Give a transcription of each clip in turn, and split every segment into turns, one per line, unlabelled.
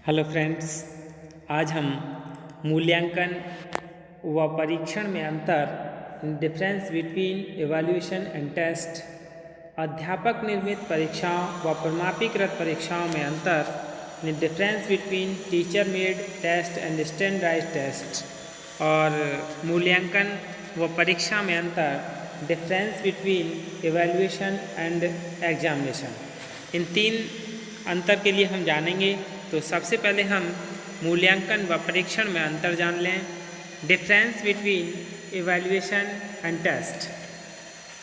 Hello friends, आज हम मूल्यांकन व परीक्षण में अंतर difference between evaluation and test, अध्यापक निर्मित परीक्षाओं व प्रमाणीकृत परीक्षाओं में अंतर difference between teacher made test and standardised test और मूल्यांकन व परीक्षा में अंतर difference between evaluation and examination, इन तीन अंतर के लिए हम जानेंगे। तो सबसे पहले हम मूल्यांकन व परीक्षण में अंतर जान लें। Difference between evaluation and test.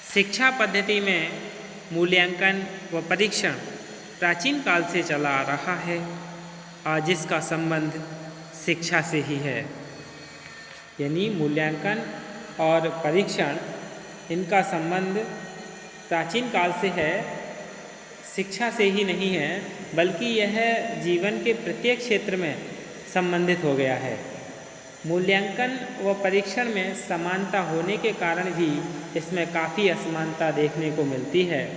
शिक्षा पद्धति में मूल्यांकन व परीक्षण प्राचीन काल से चला आ रहा है और जिसका संबंध शिक्षा से ही है। यानी मूल्यांकन और परीक्षण, इनका संबंध प्राचीन काल से है, शिक्षा से ही नहीं है, बल्कि यह जीवन के प्रत्येक क्षेत्र में संबंधित हो गया है। मूल्यांकन व परीक्षण में समानता होने के कारण भी इसमें काफ़ी असमानता देखने को मिलती है।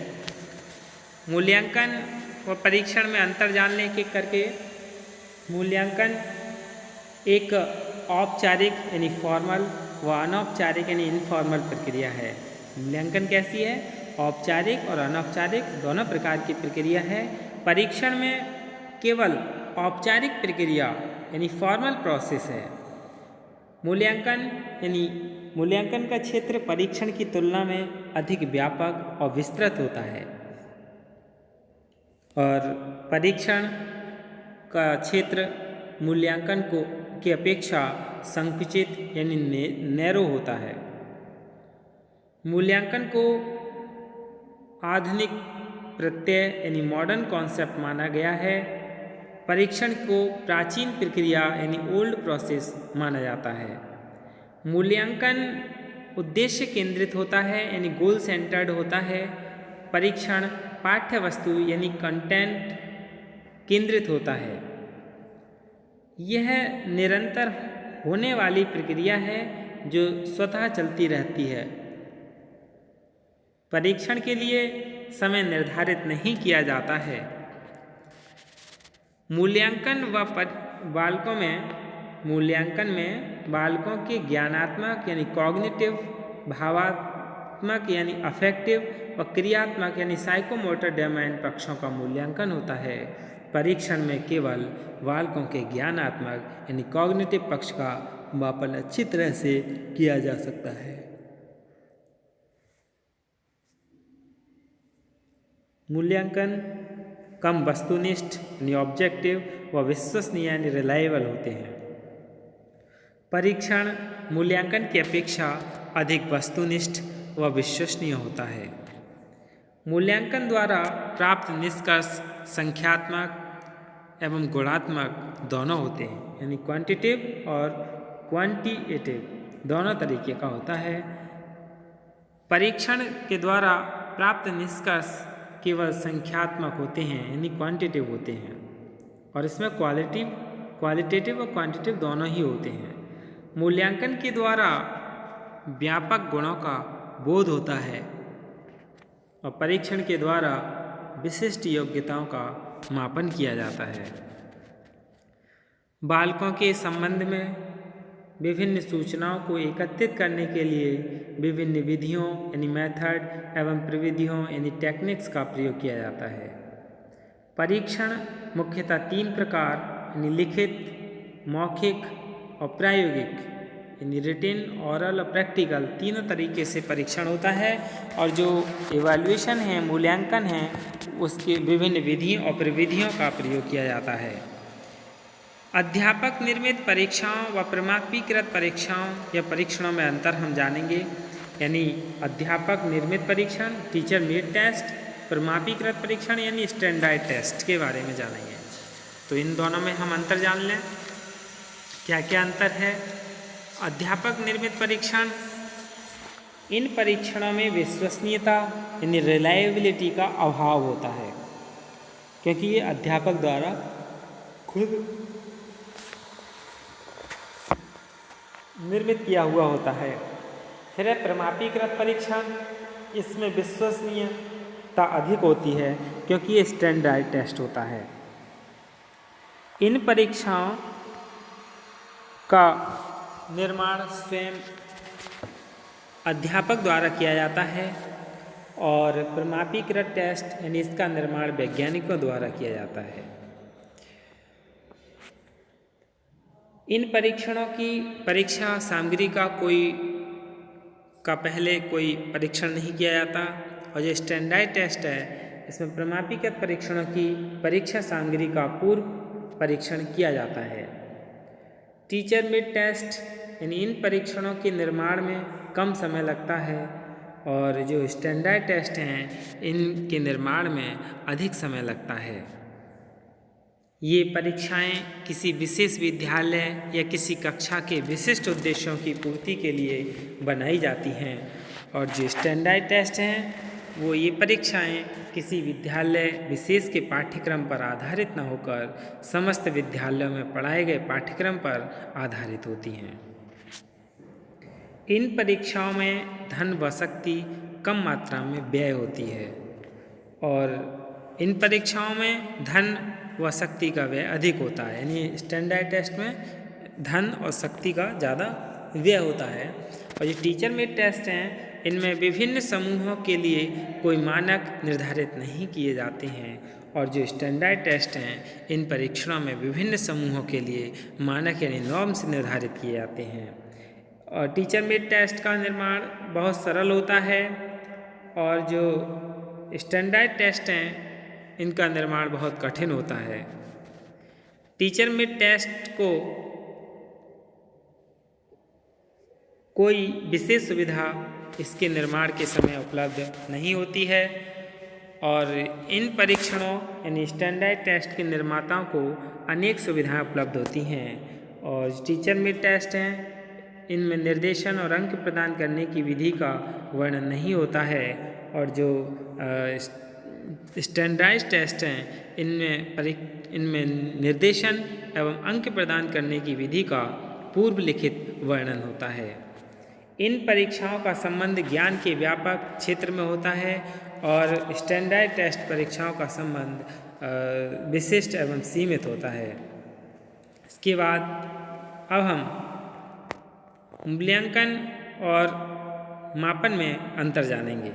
मूल्यांकन व परीक्षण में अंतर जानने के करके मूल्यांकन एक औपचारिक यानी फॉर्मल व अनौपचारिक यानी इनफॉर्मल प्रक्रिया है। मूल्यांकन कैसी है? औपचारिक और अनौपचारिक दोनों प्रकार की प्रक्रिया है। परीक्षण में केवल औपचारिक प्रक्रिया यानी फॉर्मल प्रोसेस है। मूल्यांकन का क्षेत्र परीक्षण की तुलना में अधिक व्यापक और विस्तृत होता है और परीक्षण का क्षेत्र मूल्यांकन की अपेक्षा संकुचित यानी नैरो होता है। मूल्यांकन को आधुनिक प्रत्यय यानी मॉडर्न कॉन्सेप्ट माना गया है। परीक्षण को प्राचीन प्रक्रिया यानी ओल्ड प्रोसेस माना जाता है। मूल्यांकन उद्देश्य केंद्रित होता है यानी गोल सेंटर्ड होता है। परीक्षण पाठ्य वस्तु यानी कंटेंट केंद्रित होता है। यह निरंतर होने वाली प्रक्रिया है जो स्वतः चलती रहती है। परीक्षण के लिए समय निर्धारित नहीं किया जाता है। मूल्यांकन में बालकों के ज्ञानात्मक यानी कॉग्निटिव, भावात्मक यानी अफेक्टिव व क्रियात्मक यानी साइकोमोटर डोमेन पक्षों का मूल्यांकन होता है। परीक्षण में केवल बालकों के ज्ञानात्मक यानी कॉग्निटिव पक्ष का मापन अच्छी तरह से किया जा सकता है। मूल्यांकन कम वस्तुनिष्ठ यानी ऑब्जेक्टिव व विश्वसनीय यानी रिलायबल होते हैं। परीक्षण मूल्यांकन की अपेक्षा अधिक वस्तुनिष्ठ व विश्वसनीय होता है। मूल्यांकन द्वारा प्राप्त निष्कर्ष संख्यात्मक एवं गुणात्मक दोनों होते हैं, यानी क्वांटिटेटिव और क्वांटिटेटिव दोनों तरीके का होता है। परीक्षण के द्वारा प्राप्त निष्कर्ष केवल संख्यात्मक होते हैं यानी क्वांटिटेटिव होते हैं और इसमें क्वालिटेटिव और क्वांटिटेटिव दोनों ही होते हैं। मूल्यांकन के द्वारा व्यापक गुणों का बोध होता है और परीक्षण के द्वारा विशिष्ट योग्यताओं का मापन किया जाता है। बालकों के संबंध में विभिन्न सूचनाओं को एकत्रित करने के लिए विभिन्न विधियों यानी मेथड एवं प्रविधियों यानी टेक्निक्स का प्रयोग किया जाता है। परीक्षण मुख्यतः तीन प्रकार यानी लिखित, मौखिक और प्रायोगिक यानी रिटिन, ऑरल और प्रैक्टिकल तीनों तरीके से परीक्षण होता है। और जो इवैल्यूएशन है, मूल्यांकन है, उसके विभिन्न विधियों और प्रविधियों का प्रयोग किया जाता है। अध्यापक निर्मित परीक्षाओं व प्रमाणीकृत परीक्षाओं या परीक्षणों में अंतर हम जानेंगे। यानी अध्यापक निर्मित परीक्षण टीचर मेड टेस्ट, प्रमाणीकृत परीक्षण यानी स्टैंडर्ड टेस्ट के बारे में जानेंगे। तो इन दोनों में हम अंतर जान लें। क्या क्या अंतर है? अध्यापक निर्मित परीक्षण, इन परीक्षणों में विश्वसनीयता यानी रिलायबिलिटी का अभाव होता है, क्योंकि ये अध्यापक द्वारा खुद निर्मित किया हुआ होता है। फिर है प्रमाणीकृत परीक्षण, इसमें विश्वसनीयता अधिक होती है क्योंकि ये स्टैंडर्ड टेस्ट होता है। इन परीक्षाओं का निर्माण स्वयं अध्यापक द्वारा किया जाता है और प्रमाणीकृत टेस्ट यानी इसका निर्माण वैज्ञानिकों द्वारा किया जाता है। इन परीक्षणों की परीक्षा सामग्री का पहले कोई परीक्षण नहीं किया जाता और जो स्टैंडर्ड टेस्ट है इसमें प्रमाणीकृत परीक्षणों की परीक्षा सामग्री का पूर्व परीक्षण किया जाता है। टीचर मेड टेस्ट यानी इन परीक्षणों के निर्माण में कम समय लगता है और जो स्टैंडर्ड टेस्ट हैं इनके निर्माण में अधिक समय लगता है। ये परीक्षाएं किसी विशेष विद्यालय या किसी कक्षा के विशिष्ट उद्देश्यों की पूर्ति के लिए बनाई जाती हैं और जो स्टैंडर्ड टेस्ट हैं वो ये परीक्षाएं किसी विद्यालय विशेष के पाठ्यक्रम पर आधारित न होकर समस्त विद्यालयों में पढ़ाए गए पाठ्यक्रम पर आधारित होती हैं। इन परीक्षाओं में धन व शक्ति कम मात्रा में व्यय होती है और इन परीक्षाओं में धन व शक्ति का व्यय अधिक होता है, यानी स्टैंडर्ड टेस्ट में धन और शक्ति का ज़्यादा व्यय होता है। और ये टीचर मेड टेस्ट हैं इनमें विभिन्न समूहों के लिए कोई मानक निर्धारित नहीं किए जाते हैं और जो स्टैंडर्ड टेस्ट हैं इन परीक्षणों में विभिन्न समूहों के लिए मानक यानी नॉर्म्स निर्धारित किए जाते हैं। और टीचर मेड टेस्ट का निर्माण बहुत सरल होता है और जो स्टैंडर्ड टेस्ट हैं इनका निर्माण बहुत कठिन होता है। टीचर मेड टेस्ट को कोई विशेष सुविधा इसके निर्माण के समय उपलब्ध नहीं होती है और इन परीक्षणों यानी स्टैंडर्ड टेस्ट के निर्माताओं को अनेक सुविधाएं उपलब्ध होती हैं और टीचर मेड टेस्ट हैं इनमें निर्देशन और अंक प्रदान करने की विधि का वर्णन नहीं होता है और जो स्टैंडर्ड टेस्ट हैं इनमें निर्देशन एवं अंक प्रदान करने की विधि का पूर्व लिखित वर्णन होता है। इन परीक्षाओं का संबंध ज्ञान के व्यापक क्षेत्र में होता है और स्टैंडर्ड टेस्ट परीक्षाओं का संबंध विशिष्ट एवं सीमित होता है। इसके बाद अब हम मूल्यांकन और मापन में अंतर जानेंगे।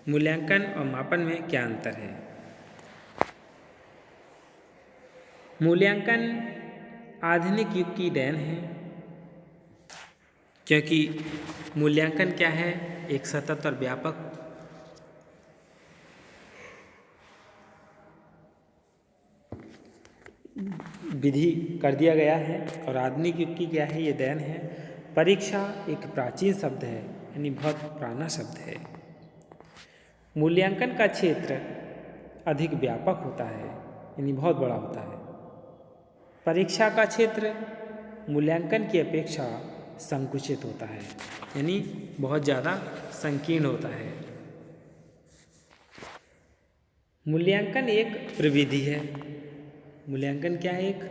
मूल्यांकन और मापन में क्या अंतर है? मूल्यांकन आधुनिक युग की देन है क्योंकि मूल्यांकन क्या है, एक सतत और व्यापक विधि कर दिया गया है और आधुनिक युग की क्या है, ये देन है। परीक्षा एक प्राचीन शब्द है यानी बहुत पुराना शब्द है। मूल्यांकन का क्षेत्र अधिक व्यापक होता है यानी बहुत बड़ा होता है। परीक्षा का क्षेत्र मूल्यांकन की अपेक्षा संकुचित होता है यानी बहुत ज़्यादा संकीर्ण होता है। मूल्यांकन एक प्रविधि है। मूल्यांकन क्या है? एक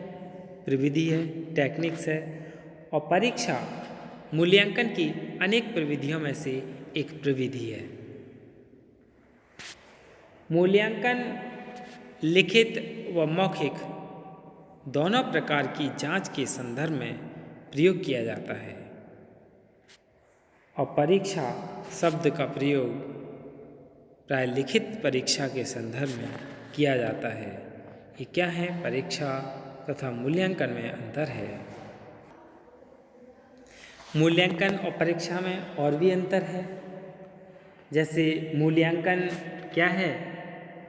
प्रविधि है, टेक्निक्स है और परीक्षा मूल्यांकन की अनेक प्रविधियों में से एक प्रविधि है। मूल्यांकन लिखित व मौखिक दोनों प्रकार की जांच के संदर्भ में प्रयोग किया जाता है और परीक्षा शब्द का प्रयोग प्राय लिखित परीक्षा के संदर्भ में किया जाता है। ये क्या है? परीक्षा तथा मूल्यांकन में अंतर है। मूल्यांकन और परीक्षा में और भी अंतर है। जैसे मूल्यांकन क्या है?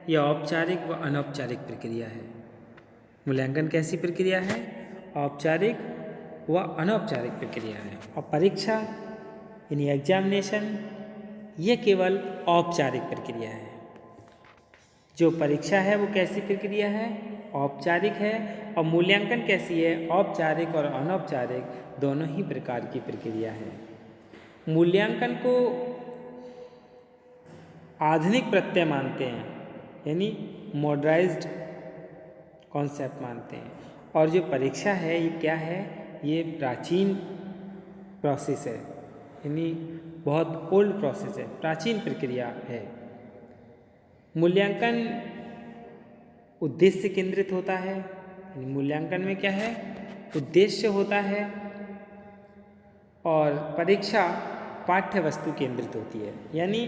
यह औपचारिक व अनौपचारिक प्रक्रिया है। मूल्यांकन कैसी प्रक्रिया है? औपचारिक व अनौपचारिक प्रक्रिया है। और परीक्षा यानी एग्जामिनेशन ये केवल औपचारिक प्रक्रिया है। जो परीक्षा है वो कैसी प्रक्रिया है? औपचारिक है। और मूल्यांकन कैसी है? औपचारिक और अनौपचारिक दोनों ही प्रकार की प्रक्रिया है। मूल्यांकन को आधुनिक प्रत्यय मानते हैं यानी मॉडर्नाइज्ड कॉन्सेप्ट मानते हैं और जो परीक्षा है ये क्या है? ये प्राचीन प्रोसेस है यानी बहुत ओल्ड प्रोसेस है, प्राचीन प्रक्रिया है। मूल्यांकन उद्देश्य केंद्रित होता है मूल्यांकन में क्या है, उद्देश्य होता है और परीक्षा पाठ्य वस्तु केंद्रित होती है। यानी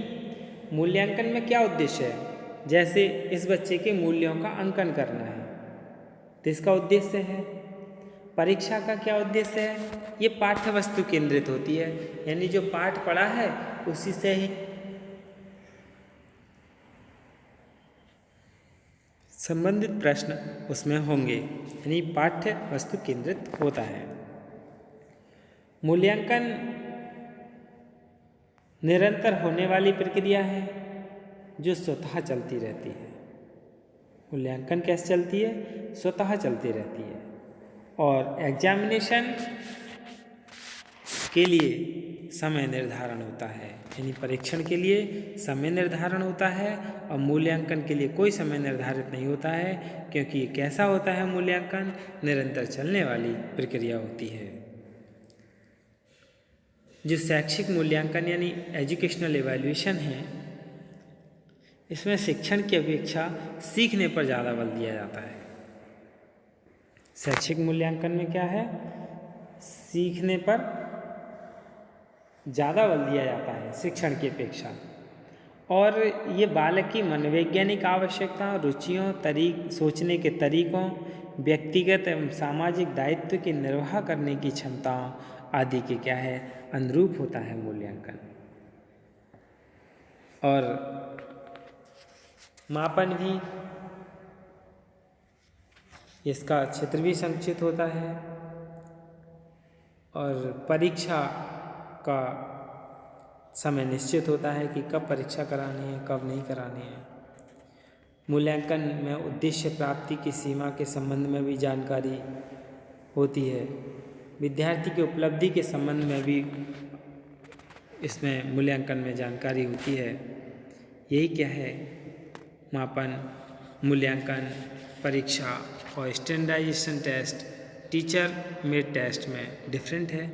मूल्यांकन में क्या उद्देश्य है, जैसे इस बच्चे के मूल्यों का अंकन करना है तो इसका उद्देश्य है। परीक्षा का क्या उद्देश्य है, ये पाठ्य वस्तु केंद्रित होती है, यानी जो पाठ पढ़ा है उसी से ही संबंधित प्रश्न उसमें होंगे, यानी पाठ्य वस्तु केंद्रित होता है। मूल्यांकन निरंतर होने वाली प्रक्रिया है जो स्वतः चलती रहती है। मूल्यांकन कैसे चलती है, स्वतः चलती रहती है। और एग्जामिनेशन के लिए समय निर्धारण होता है, यानी परीक्षण के लिए समय निर्धारण होता है और मूल्यांकन के लिए कोई समय निर्धारित नहीं होता है, क्योंकि ये कैसा होता है, मूल्यांकन निरंतर चलने वाली प्रक्रिया होती है। जो शैक्षिक मूल्यांकन यानी एजुकेशनल एवेल्यूएशन है, इसमें शिक्षण की अपेक्षा सीखने पर ज़्यादा बल दिया जाता है। शैक्षिक मूल्यांकन में क्या है, सीखने पर ज़्यादा बल दिया जाता है शिक्षण की अपेक्षा, और ये बालक की मनोवैज्ञानिक आवश्यकताओं, रुचियों, सोचने के तरीकों, व्यक्तिगत एवं सामाजिक दायित्व के निर्वाह करने की क्षमताओं आदि के क्या है, अनुरूप होता है मूल्यांकन। और मापन भी, इसका क्षेत्र भी संक्षिप्त होता है और परीक्षा का समय निश्चित होता है कि कब परीक्षा करानी है, कब नहीं करानी है। मूल्यांकन में उद्देश्य प्राप्ति की सीमा के संबंध में भी जानकारी होती है। विद्यार्थी की उपलब्धि के संबंध में भी इसमें मूल्यांकन में जानकारी होती है। यही क्या है, मापन, मूल्यांकन, परीक्षा और standardization test teacher made test में डिफरेंट है।